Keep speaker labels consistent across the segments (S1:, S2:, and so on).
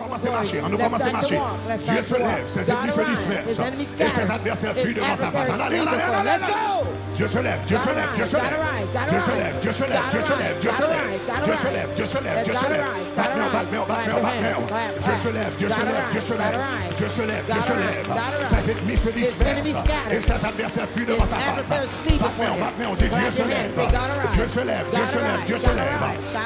S1: commence à marcher. On nous commence à marcher. Dieu se lève, ses ennemis se dispersent. Et ses adversaires fuient devant sa face. Allez, allez, allez, allez. Dieu se lève, Dieu se lève, Dieu se lève. Dieu se lève, Dieu se lève, Dieu se lève, Dieu se lève. Dieu se lève, Dieu se lève, Dieu se lève. Battement, battement, battement, battement. Dieu se lève, Dieu se lève, Dieu se lève. Dieu se lève, Dieu se lève. Ses ennemis se dispersent. Et ses adversaires fuient devant sa face. Battement, battement, on dit Dieu se lève. Dieu se lève, Dieu se lève, Dieu se lève.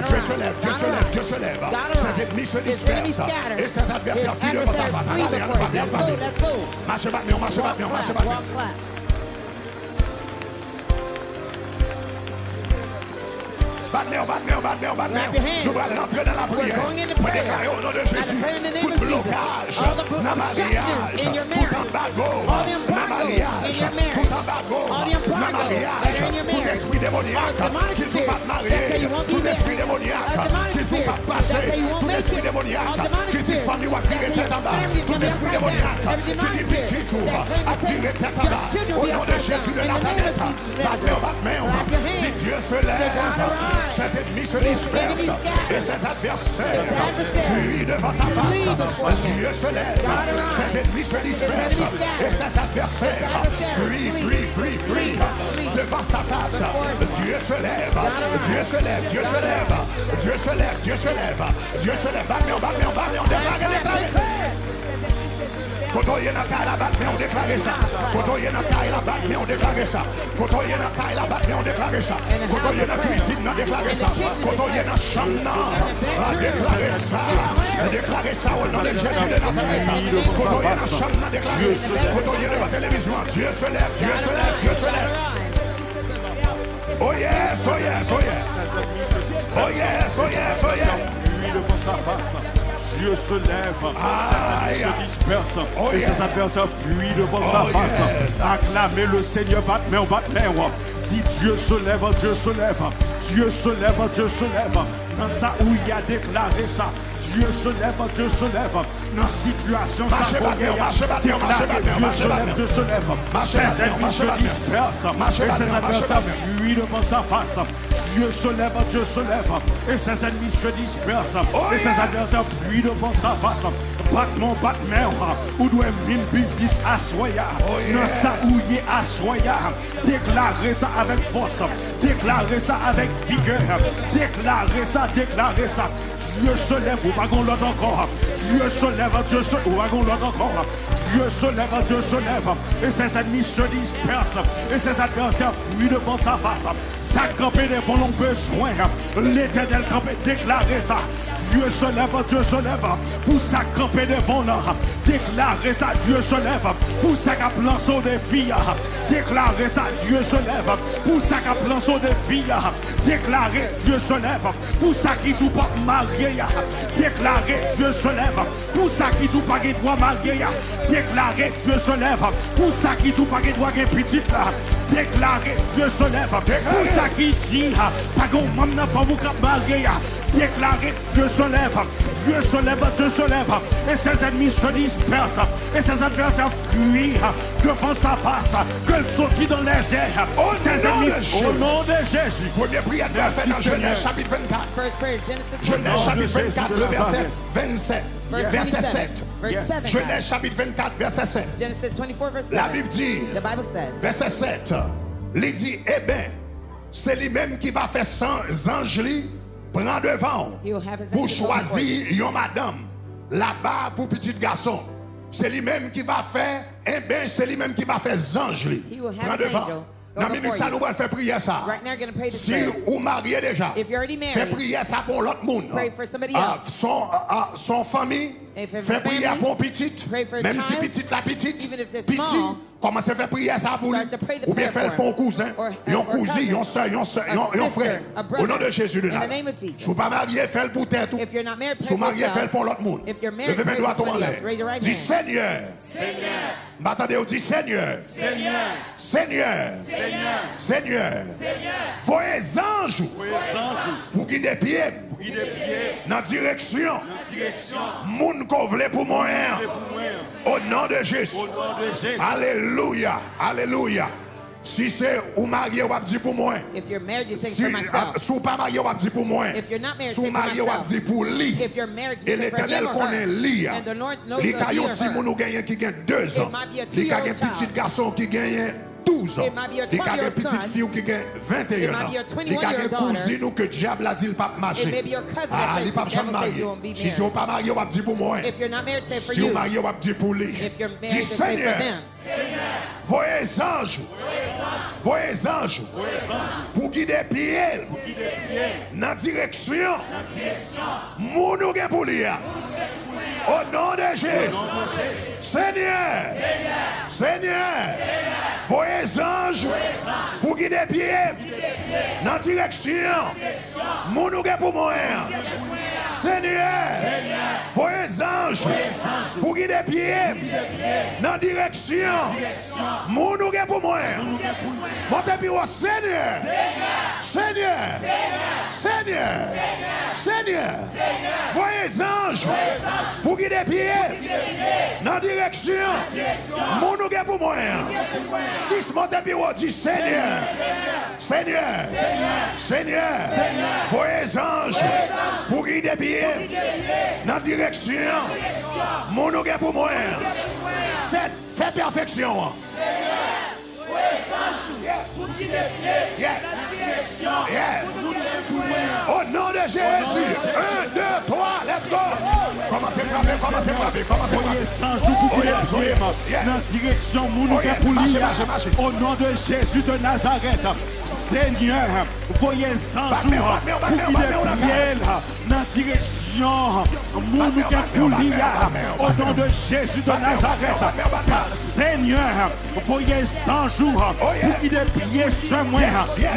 S1: Dieu se lève, Dieu se lève, Dieu se lève. Ses ennemis se dispersent. Et ses adversaires fuient devant sa face. Allez, allez, allez. Marchez, battement, marchez, battement, marchez, battement. Nous allons rentrer dans la prière. Nous déclarons au nom de Jésus tout blocage, dans mariage, tout embargo, dans mariage, tout embargo, dans mariage, tout esprit démoniaque qui ne joue pas de marier, tout esprit démoniaque qui ne joue pas de passer, tout esprit démoniaque qui dit famille ou attirer tête en bas, tout esprit démoniaque qui dit petit tour, attirer tête en bas, au nom de Jésus de Nazareth, battement, dit Dieu se lève. Ses ennemis se dispersent et ses adversaires fuient devant sa face. Dieu se lève, ses ennemis se dispersent et ses adversaires fuient devant sa face. Dieu se lève, Dieu se lève, Dieu se lève, Dieu se lève, Dieu se lève, Dieu se lève. Battement, déclarez. Quand on y est dans la taille, la batte, mais on déclare ça. Quand on y est dans la taille, la batte, mais on déclare ça. Quand on y est dans la taille, la batte, mais on déclare ça. Quand on y est dans la cuisine, on déclare ça. Quand on y est dans la chambre, on déclare ça. Déclarez ça au nom de Jésus de Nazareth. Quand on y est dans la chambre, on déclare ça. Quand on y est dans la télévision, Dieu se lève, Dieu se lève, Dieu se lève. Oh yes, oh yes, oh yes. Oh yes, oh yes, oh yes.
S2: Devant sa face, Dieu se lève, ses ennemis se dispersent et ses adversaires fuient devant sa face. Acclamez le Seigneur, battement. Dis Dieu se lève, Dieu se lève, Dieu se lève, Dieu se lève. Dans ça où il a déclaré ça, Dieu se lève, Dieu se lève. Dans situation, ça Dieu se lève, Dieu se lève. Ses ennemis se dispersent et ses adversaires fuient devant sa face. Dieu se lève, Dieu se lève et ses ennemis se dispersent et ses adversaires fuient devant sa face. Battement, ou doit même business à soya. Dans ça où il est à soya. Déclarez ça avec force. Déclarez ça avec vigueur. Déclarez ça. Dieu se lève, ou pas qu'on l'autre encore. Dieu se lève, Dieu se lève, ou pas qu'on l'autre encore. Dieu se lève, Dieu se lève. Et ses ennemis se dispersent. Et ses adversaires fuient devant sa face. Ça campé devant l'on besoin. L'Éternel campé, déclarez ça. Dieu se lève, Dieu se lève. Pour ça camper devant nous. Déclarez ça, Dieu se lève. Pour ça qu'a plançon des filles. Déclarez ça, Dieu se lève. Pour ça qu'a plançon des filles. Déclarez, Dieu se lève. Pour ça qui tout pas marié. Déclarez, Dieu se lève. Pour ça qui tout pas droit marié. Déclarez, Dieu se lève. Pour ça qui tout pas droit petite là. Déclarez, Dieu se lève. Pour ça qui dit pas qu'on même n'a pas beaucoup marié. Déclarez, Dieu se lève. Dieu se lève, Dieu se lève. Et ses ennemis se dispersent. Et ses adversaires fuient devant sa face. Qu'elle sortit dans les airs. Ses ennemis, au nom de Jésus.
S1: Première prière de la fête dans Genèse chapitre 24. Genèse chapitre 24, le verset 27. Verset 7. Genèse chapitre 24, verset 7. La Bible dit, verset 7, il dit, eh bien, c'est lui-même qui va faire 100 anges prend devant pour choisir une madame là-bas pour petit garçon. C'est lui-même qui va faire, eh bien, c'est lui-même qui va faire anges prend devant. Dans la minute, ça nous va faire prier ça. Si vous mariez déjà, faites prier ça pour l'autre monde. Son famille, faites prier pour petite, même si petite la petite, petit, commencez à faire prier ça pour lui. Ou bien faire pour un cousin, un cousin, un soeur, un frère. Au nom de Jésus de Nazareth. Si vous ne pas marié, faites pour tête. Si vous mariez, faites pour l'autre monde. Levez mes doigts en l'air. Dis Seigneur. M'attendez, vous dites Seigneur. Seigneur. Voyez anges pour guider pied dans la direction. Moun qu'on voulait pour moi. Au nom de Jésus. Alléluia.
S3: Si c'est ou marié, on va dire pour moi.
S1: If you're married, you say
S3: Si
S1: for myself.
S3: ou pas marié, on va dire pour moi.
S1: If you're not married,
S3: Si
S1: say for
S3: marié, on va
S1: myself.
S3: dire pour lui.
S1: If you're married, you
S3: Et
S1: say for him
S3: l'Éternel
S1: or
S3: connaît
S1: her.
S3: lui.
S1: And the Lord knows
S3: Les
S1: that he
S3: caillons
S1: or
S3: si
S1: her.
S3: moun gagne qui gagne 2 ans.
S1: might be a
S3: Les
S1: 2-year-old
S3: caillons petit
S1: child.
S3: garçon qui gagne 12 ans.
S1: It might be a
S3: Les caillons
S1: 12-year-old
S3: petite
S1: son.
S3: fille qui gagne 21
S1: It
S3: ans.
S1: might be a
S3: Les
S1: 21-year-old
S3: caillons
S1: daughter.
S3: cousine ou que diable a dit le pape marché.
S1: It may be your cousin
S3: Ah,
S1: that
S3: il
S1: said
S3: pape
S1: the
S3: jamais
S1: devil says
S3: marié.
S1: you won't be
S3: Si c'est
S1: married.
S3: pas marié, on va dire pour moi.
S1: If you're not married, say for
S3: Si vous
S1: you.
S3: marié, on va dire pour lui.
S1: If you're
S3: Dis
S1: married, say for
S3: Seigneur,
S1: them.
S3: voyez les anges. Voyez les anges. Pour guider pied. Dans la direction. Moun ou gen pour lui. Au nom de Jésus. Seigneur. Seigneur. Voyez les anges. Pour guider pied. Dans la direction. Moun ou gen pour moi. Seigneur. Voyez les anges. Pour guider pied. Dans la direction. Moun ou gen pour moi. Montez puis au Seigneur. Seigneur. Seigneur. Seigneur. Voyez les anges. Pour guider pied. Dans la direction. Moun ou gen pour moi. 6 montez puis au dit Seigneur. Seigneur. Seigneur. Voyez les anges. Pour guider pied. Dans la direction. Moun ou gen pour moi. 7. Fais perfection. Au nom de Jésus. 1, 2, 3, let's go. Commencez à frapper, commencez à frapper, commencez à frapper.
S2: Voyez sans jour pour qu'il ait dans la direction Mounouka pour lui. Au nom de Jésus de Nazareth. Seigneur, voyez sans jour pour qu'il ait dans la direction Mounouka pour lui. Au nom de Jésus de Nazareth. Seigneur, voyez sans jour pour qu'il ait pied sur moi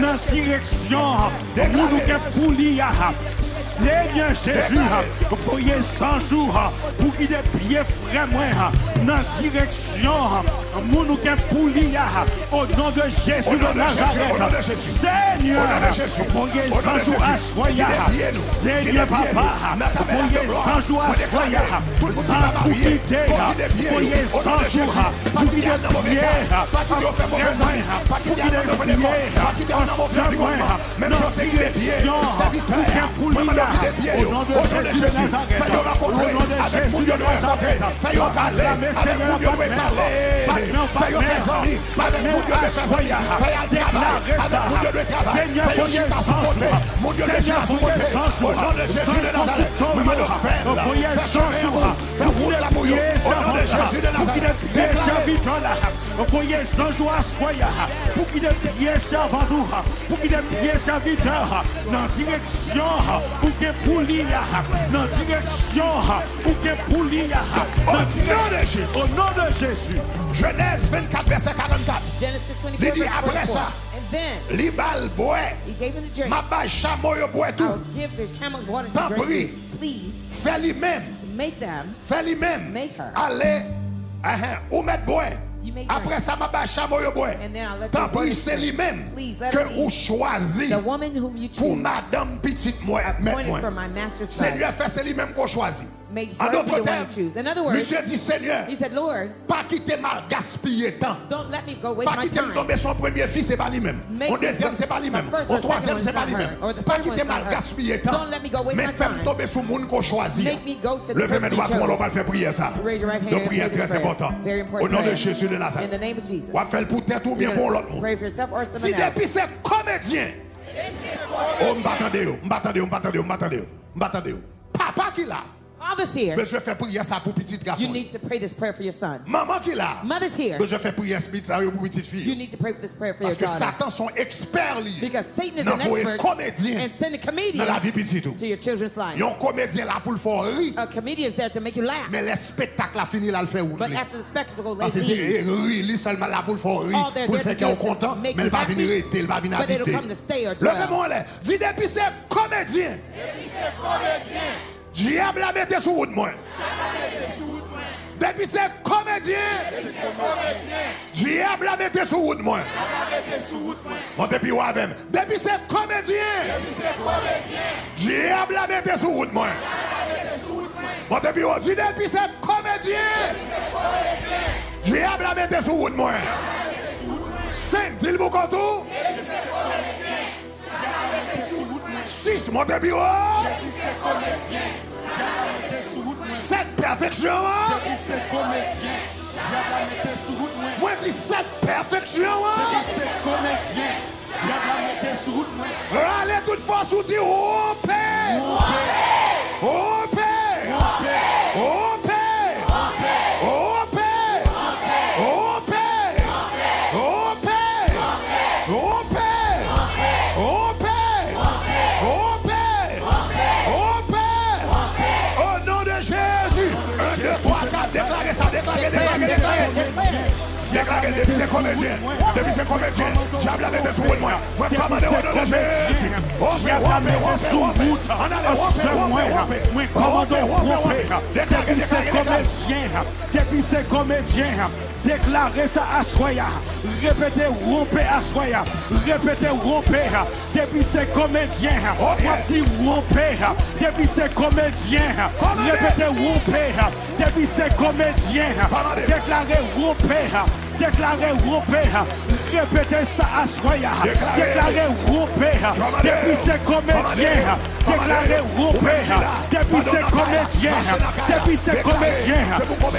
S2: dans la direction Mounouka pour lui. Seigneur Jésus, voyez 100 jours pour qu'il ait pied frère moi dans la direction Mounouka pour lui. Au nom de Jésus de Nazareth. Seigneur, voyez 100 jours à soya. Seigneur Papa, voyez 100 jours à soya. Sans pour quitter, voyez 100 jours pour qu'il ait pied. Pour qu'il ait pied ensemble dans la direction pour lui. Au nom de Jésus de Nazareth. Au nom de Jésus de Nazareth. Fais-moi parler. Seigneur, Seigneur, voyez 100 jours. Seigneur, voyez 100 jours. Voyez 100 jours. Pour qu'il ait pied serviteur. Pour qu'il ait pied serviteur là. Voyez 100 jours à soya. Pour qu'il ait pied serviteur. Pour qu'il ait pied serviteur. Dans la direction où qu'il pour lui. Dans la direction où qu'il pour lui. Au nom de Jésus.
S3: Genèse 24, verset 44.
S1: Genesis
S3: Il
S1: 24,
S3: dit
S1: verse
S3: après
S1: 44.
S3: ça,
S1: And then
S3: l'ibal boit,
S1: he gave him the drink.
S3: ma baille chameau yo boit
S1: I'll
S3: tout.
S1: give the camel water
S3: T'en
S1: to drink.
S3: prie.
S1: Please
S3: Fais lui-même,
S1: make them.
S3: fais lui-même.
S1: Make her.
S3: Allez, ou mettre bois.
S1: You make
S3: Après
S1: her.
S3: ça, ma baille chameau yo boit.
S1: And then I'll let
S3: T'en
S1: you boil
S3: prie,
S1: it.
S3: c'est lui-même
S1: Please let
S3: que
S1: her
S3: vous
S1: eat.
S3: choisissez
S1: The woman whom you
S3: pour
S1: choose,
S3: madame petite moi, mettre
S1: appointed
S3: moi.
S1: for my master's son.
S3: Seigneur fait c'est lui-même qu'on choisit.
S1: Make
S3: En
S1: her be
S3: d'autres
S1: the one
S3: termes,
S1: you choose. In other words,
S3: monsieur dit Seigneur,
S1: he said, Lord,
S3: pas quitter mal gaspiller temps.
S1: don't let me go waste
S3: Pas
S1: my
S3: quitter me
S1: time.
S3: tomber son premier fils, c'est pas lui-même.
S1: Make
S3: Mon
S1: me
S3: deuxième,
S1: go-
S3: c'est pas lui-même.
S1: the first
S3: Mon
S1: or second
S3: troisième,
S1: one
S3: c'est
S1: is
S3: pas
S1: not
S3: lui-même.
S1: her. Or the
S3: Pas
S1: third
S3: quitter
S1: one is
S3: mal
S1: not her.
S3: gaspiller temps.
S1: Don't let me go waste
S3: Mais
S1: my
S3: fais-moi
S1: time.
S3: tomber sur le monde qu'on choisit.
S1: Make me go to the
S3: Levez mes
S1: person
S3: doigts,
S1: you
S3: on va
S1: chose.
S3: le faire prier ça.
S1: Raise your right hand
S3: De
S1: and
S3: prière
S1: pray this
S3: très
S1: prayer.
S3: important.
S1: Very
S3: Au
S1: important
S3: nom de
S1: prayer.
S3: Jésus de
S1: In the
S3: Nazareth.
S1: name of Jesus.
S3: On va faire pour tête ou bien pour l'autre monde.
S1: Pray for yourself or
S3: Si
S1: someone else.
S3: depuis c'est comédien. Oh, m'attendez. Papa qui l'a.
S1: Father's here.
S3: Besoin faire prier ça pour petit
S1: You
S3: garçon.
S1: need to pray this prayer for your son.
S3: Maman qui l'a.
S1: Mother's here.
S3: Besoin faire prier ça pour petite
S1: You
S3: fille.
S1: need to pray this prayer for your
S3: Parce que
S1: daughter.
S3: Satan sont experts liés.
S1: Because Satan is
S3: Dans
S1: an
S3: vos
S1: expert
S3: comédiens
S1: and sending comedians
S3: dans la vie petite tout.
S1: to your children's life.
S3: Il y a un comédien là pour le faire rire.
S1: A comedian is there to make you laugh.
S3: Mais le spectacle a fini là le fait
S1: But
S3: oublier.
S1: after the spectacle,
S3: Parce que
S1: they
S3: c'est
S1: leave.
S3: rire, lui seulement là pour le faire rire.
S1: All they're
S3: Pour le
S1: there
S3: faire
S1: to
S3: qu'il est
S1: do is
S3: content,
S1: to
S3: mais
S1: make
S3: il
S1: you
S3: va
S1: happy,
S3: venir rester, il va venir
S1: but they
S3: habiter.
S1: don't come to stay or dwell.
S3: Levez-moi là. Dis depuis c'est comédien. Diable a mis sous route moi. Depuis c'est comédien. Diable a mis sous route moi. Montez puis avec. Depuis c'est comédien. Diable a mis sous route moi. Montez puis dis depuis c'est comédien. Diable a mis sous route moi. 5, dis-le pour qu'on tout. 6, montez bureau. 7, perfection. Moi, dis 7, perfection. Allez, toute force, ou dit, oh, Père. Oh, Père. Oh, Père. Oh, Père. Oh, Père. Oh, Père. Oh, Père. Oh, Père. Oh, Père. Oh, Père. Au nom de Jésus. 1, 2, 3, 4. Déclarez ça. Déclarez. Déclarez, depuis ces comédiens, j'aime la mettre sous route, moi commande au nom de Jésus. J'aime la mettre sous route, moi commande au rompé, depuis ces comédiens, déclarez ça à soya, répétez rompé à soya, répétez rompé, depuis ces comédiens, moi dis rompé, depuis ces comédiens, répétez rompé, depuis ces comédiens, déclarez rompé. Déclarez rompé, répétez ça à soya. Déclarez rompé, depuis ces comédiens. Déclarez rompé, depuis ces comédiens. Depuis ces comédiens,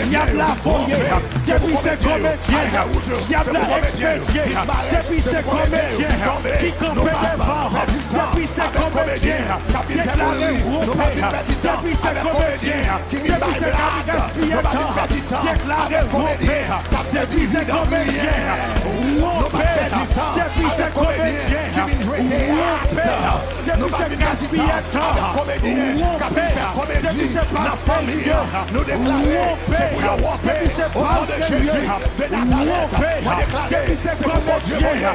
S3: diable la foyer. Depuis ces comédiens, diable la expédié. Depuis ces comédiens, qui campaient devant. Depuis ces comédiens, déclarez rompé. Depuis ces comédiens, depuis ces gaspillés temps. Déclarez rompé, depuis ces comédiens, depuis ces comédiens, depuis ces gaspillés temps, depuis ces pas sérieux, depuis ces pas sérieux, depuis ces comédiens,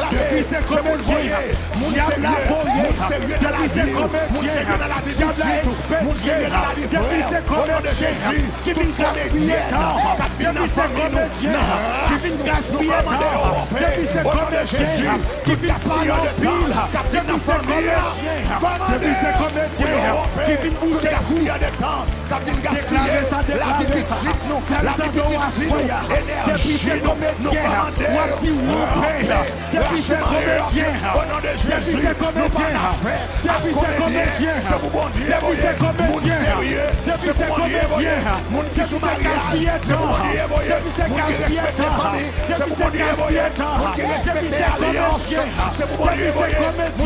S3: depuis ces comédiens, diable la foyer, depuis ces comédiens, diable la expédié, depuis ces comédiens, qui viennent gaspiller temps, depuis ces comédiens, qui viennent gaspiller temps, depuis ces comédiens, qui viennent parler en pile, depuis ces comédiens, qui viennent bouger tout, déclarez ça, déclarez ça, depuis ces comédiens, depuis ces comédiens, depuis ces comédiens, depuis ces comédiens, depuis ces comédiens, depuis ces comédiens, depuis ces gaspillés temps, depuis ces gaspillés temps, depuis ces gaspillés temps, depuis ces comédiens,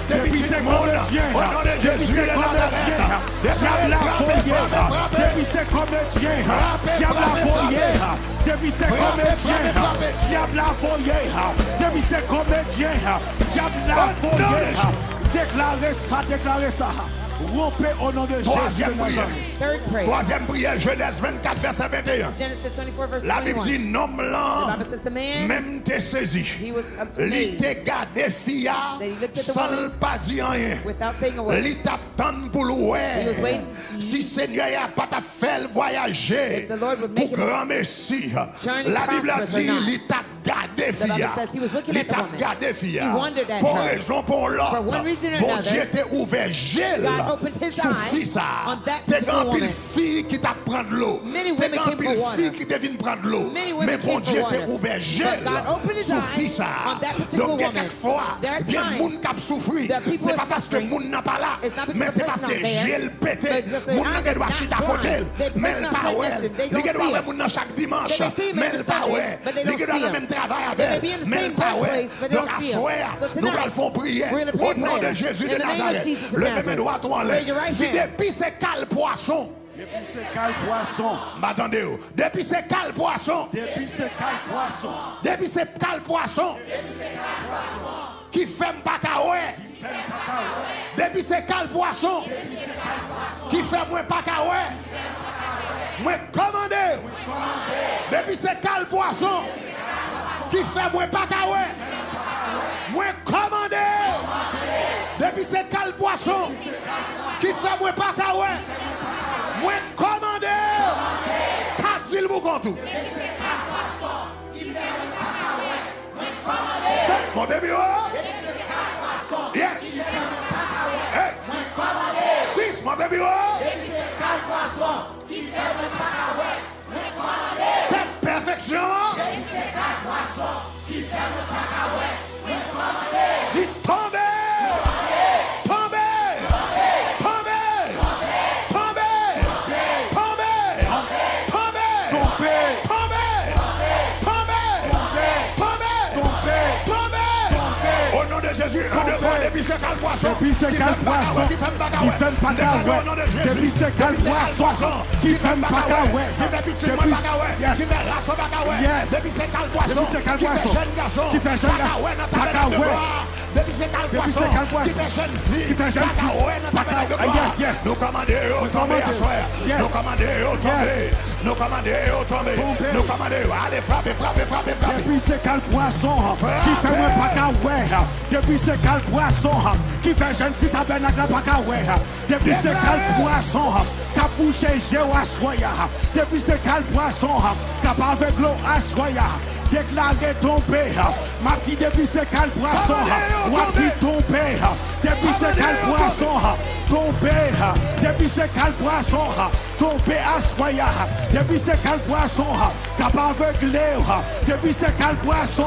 S3: depuis ces comédiens, depuis ces comédiens, depuis ces comédiens, diable la foyer, depuis ces comédiens, diable la foyer, depuis ces comédiens, diable la foyer, depuis ces comédiens, diable la foyer. Déclarez ça. Rompez au nom de Jésus. Troisième prière, Genèse 24, verset 21. La Bible dit, nom blanc, même te saisi. Il te gardé fia, sans le pas dire rien. Il t'attend pour louer. Si Seigneur n'a pas ta fait voyager pour grand Messie. La Bible a dit, il t'a gardé fia. Il t'a gardé fia. Pour raison, pour l'autre. Bon Dieu t'a ouvert gel. Sous fils ça, t'es grand pile fille qui t'a prendre l'eau, t'es grand pile fille qui devine prendre l'eau, mais bon Dieu t'es ouvert gel sous fils ça. Donc quelquefois, bien moun qui a souffri, c'est pas parce que moun n'a pas là, mais c'est parce que gel pété, moun n'a doit chita à côté, mais le pas ouais, il doit ouais moun chaque dimanche, mais le pas ouais, il doit le même travail avec, mais le pas ouais. Donc à soir, nous allons faire prière au nom de Jésus de Nazareth. Levez mes doigts en l'air. Depuis ces cales poissons. Depuis ces cales poissons. Attendez, depuis ces cales poissons. Depuis ces cales poissons. Depuis ces cales poissons. Qui fait pas caoué. Depuis ces cales poissons. Qui fait moins pas caoué. Moi commandé. Depuis ces cales poissons. Qui fait moins pas caoué. Moi commandé. Depuis ces cales poissons. Qui fait moins pas caoué. Moi commandé. Pas dit le boucan tout. Mon début. Yes. Hey. 6, mon début. 7, perfection. Depuis ce cal poisson.
S2: Depuis ce cal poisson. Qui fait pas caouet. Depuis ce cal poisson. Qui fait pas caouet.
S3: Depuis ce cal poisson. Qui fait rason pas caouet. Depuis ce cal poisson. Qui fait jeune garçon.
S2: Qui fait jeune garçon. Pas caouet.
S3: Depuis ce cal poisson. Qui fait jeune fille.
S2: Qui fait jeune fille.
S3: Pas caouet.
S2: Yes, yes.
S3: Nous commandons tomber à soir. Nous commandons tomber. Nous commandons tomber. Nous commandons. Allez, frappez.
S2: Depuis ce cal poisson. Qui fait moi pas caouet. Depuis ce cal poisson. Qui fait jeune fille tabernacle pas caouet. Depuis ce cal poisson. Qui a bouché Jéhu à soya. Depuis ce cal poisson. Qui a pas avec l'eau à soya. Déclaré tomber. Ma dit depuis ce cal poisson. Ou dit tomber. Depuis ce cal poisson. Tomber. Depuis ce cal poisson. Tomber à soya. Depuis ce cal poisson. Qui a pas avec l'eau. Depuis ce cal poisson.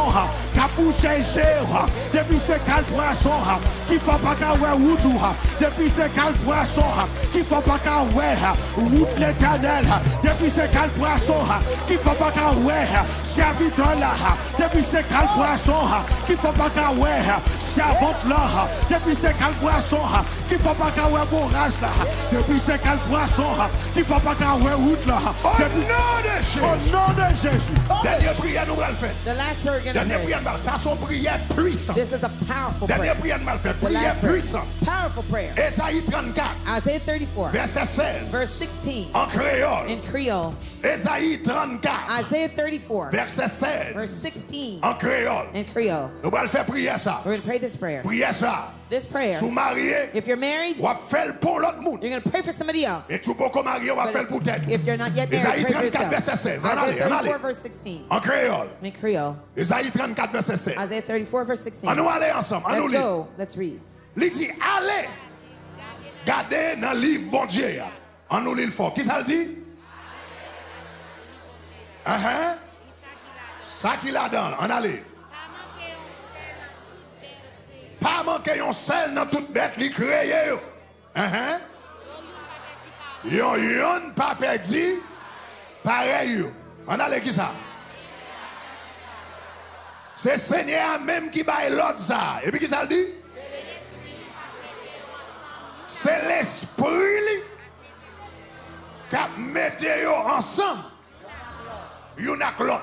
S2: Qui a bouché Jéhu. Depuis ce cal poisson. Qui fait pas qu'à route. Depuis ce cal poisson. Qui fait pas qu'à route l'éternel. Depuis ce cal poisson. Qui fait pas qu'à serviteur là. Depuis ce cal poisson. Qui fait pas qu'à servante là. Depuis ce cal poisson. Qui fait pas qu'à bourrage là. Depuis ce cal poisson. Qui fait pas qu'à route là. Au nom de Jésus.
S3: Dernière prière nous allons faire.
S1: The last prayer we're going to
S3: Dernière
S1: pray.
S3: prière, ça sont prières puissantes.
S1: This is a powerful
S3: Dernière
S1: prayer.
S3: prière nous allons faire.
S1: The
S3: Prière
S1: last prayer.
S3: puissante.
S1: Powerful prayer.
S3: Ésaïe 34,
S1: Isaiah 34,
S3: verset 16.
S1: verse 16
S3: En créole.
S1: in Creole.
S3: Ésaïe 34,
S1: Isaiah 34,
S3: verset 16.
S1: verse 16
S3: En créole.
S1: in Creole.
S3: Nous allons faire prière ça.
S1: We're going to pray this prayer.
S3: Prière ça.
S1: This prayer,
S3: Sous marié,
S1: if you're married,
S3: ou à faire pour l'autre monde.
S1: you're going to pray for somebody else.
S3: Et tu peux marié, ou à
S1: But
S3: faire pour tête.
S1: if you're not yet
S3: Ésaïe
S1: married, pray for
S3: 34, verset
S1: yourself.
S3: 16. En allez,
S1: Isaiah
S3: en allez.
S1: 34, verse 16
S3: En créole.
S1: in Creole.
S3: Ésaïe 34, verset 16.
S1: Isaiah 34, verse 16.
S3: On nous aller ensemble. On nous
S1: Let's
S3: lit.
S1: go. Let's read.
S3: Il dit, allez, gardez dans le livre bon Dieu. On nous lit le fort. Qui ça le dit? Ça qu'il a dans. On allez. Pas manquer un sel dans toute bête li créé. Yon pas perdu. Pareil. On allez qui ça? C'est Seigneur même qui baille l'autre ça. Et puis qui ça le dit? C'est l'esprit qui a mis ensemble. Yon a l'autre.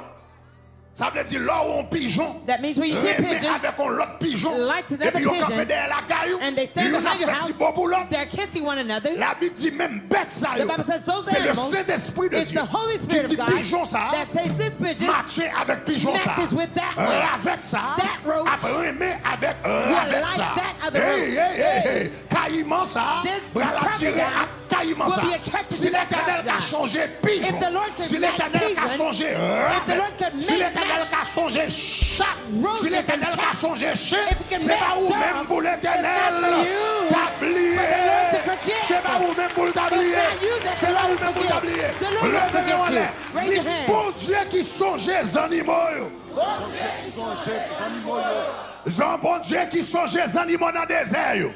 S3: Ça veut dire là où un pigeon.
S1: That means when you see a pigeon,
S3: avec un autre pigeon.
S1: likes
S3: Et
S1: another
S3: puis yon
S1: pigeon,
S3: campé derrière la caillou.
S1: and they stand
S3: Yon a
S1: behind your
S3: fait
S1: house,
S3: si beau pour l'autre.
S1: they're kissing one another.
S3: La Bible dit même bête ça.
S1: The Bible says those
S3: C'est le
S1: animals,
S3: Saint-Esprit de
S1: it's
S3: Dieu.
S1: the Holy
S3: Qui
S1: Spirit
S3: dit
S1: of God
S3: pigeon ça.
S1: that says this pigeon
S3: Matcher avec pigeon ça.
S1: matches with that one.
S3: Avec ça.
S1: That roach
S3: Après aimer avec
S1: will like
S3: ça.
S1: that other roach.
S3: Caïman ça.
S1: This
S3: Bral attiré
S1: crocodile
S3: à caïman
S1: will
S3: ça.
S1: be attracted
S3: Si
S1: to that
S3: l'Éternel a
S1: crocodile.
S3: changé pigeon.
S1: If the Lord could
S3: Si
S1: make
S3: l'Éternel a
S1: pigeon,
S3: changé
S1: if the Lord could
S3: si
S1: make
S3: l'Éternel
S1: match
S3: a changé chat.
S1: roaches
S3: Si l'Éternel
S1: and
S3: a
S1: cats,
S3: changé chien.
S1: if he can
S3: C'est
S1: make
S3: pas où
S1: dog,
S3: même pour
S1: it's
S3: l'Éternel.
S1: not for you,
S3: Tablier.
S1: for the Lord to forget.
S3: C'est pas où même pour le tablier.
S1: It's not you that
S3: C'est
S1: the
S3: pas
S1: Lord
S3: où même pour le
S1: forget.
S3: tablier.
S1: The Lord will
S3: Levez-vous en
S1: forget
S3: l'air.
S1: you. Raise
S3: Dis,
S1: your hand.
S3: bon Dieu qui songe les animaux. Jean, bon Dieu qui songe les animaux dans le désert.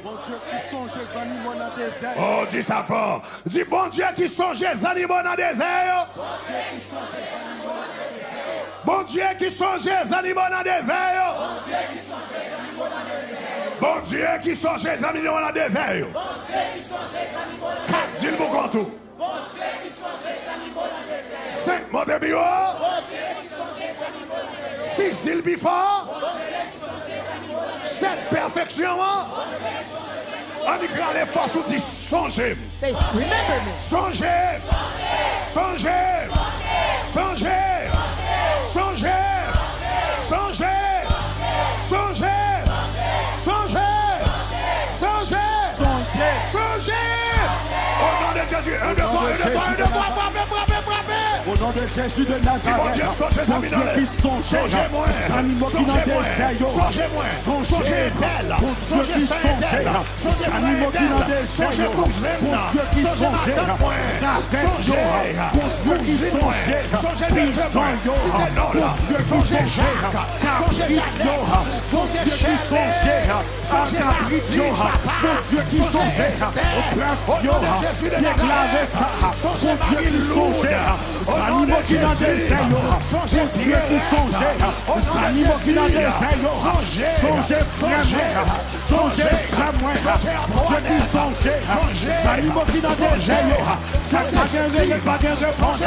S3: Oh, dis ça fort. Dis, bon Dieu qui songe les animaux dans le désert. Bon Dieu qui songe les animaux dans le désert. Bon Dieu qui songe les animaux dans le désert. Quatre, dis le bon tout. 5, montez bio. 6, dis le bifort. 7, perfection. On y prend les forces ou dit songez.
S1: Say, remember me.
S3: Songez. Songez. Songez. Songez. Songez. Songez. Songez. Songez. Songez. Au nom de Jésus. 1, 2, 3, 1, 2, 3, 1, 2, 3, frappez.
S2: Au nom de Jésus de Nazareth, bon Dieu qui songeait, les animaux qui n'ont des ailes, songez, bon Dieu qui songeait, les animaux qui n'ont des ailes, bon Dieu qui songeait, Ravette, bon Dieu qui songeait, Pigeon, bon Dieu qui songeait, Caprit, bon Dieu qui songeait, Caprit, bon Dieu qui songeait, bref, déclarez ça, bon Dieu qui songeait, les animaux qui n'ont des ailes, bon Dieu qui songeait, les animaux qui n'ont des ailes, songez songez ça moi, Dieu qui songez, animaux qui dans des yeux, ça pas de réponse,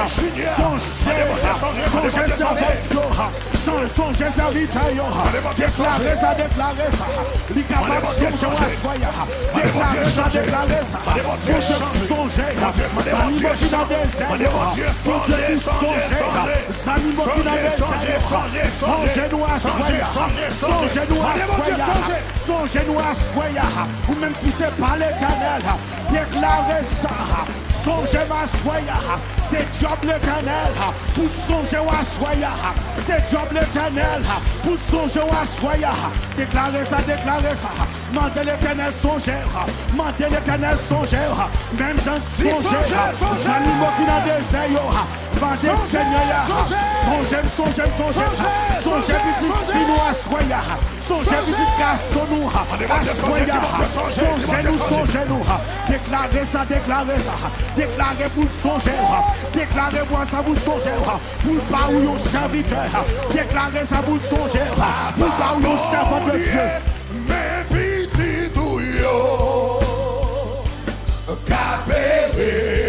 S2: songez serviteur, déclarez ça, les capables songer à soya, déclarez ça, pour Dieu songez, animaux qui dans des yeux, pour Dieu qui songez, animaux qui dans des yeux, songez-nous à soya, songez-nous à soya, ou même qui sait pas l'éternel, déclarez ça, songez ma soya, c'est job l'éternel, pour songer à soya, c'est job l'éternel, pour songer à soya, déclarez ça, mandez l'éternel songer, même j'en songer, animaux qui dans des yeux, mandez Seigneur, songez, petit fino à soya, songez petit garçon nous, à soya, songez-nous, déclarez ça, déclarez pour songer, déclarez moi ça pour songer, pour pas où yon serviteur, déclarez ça pour songer, pour pas où yon servant de Dieu.
S3: Mais petit tout yo, capé.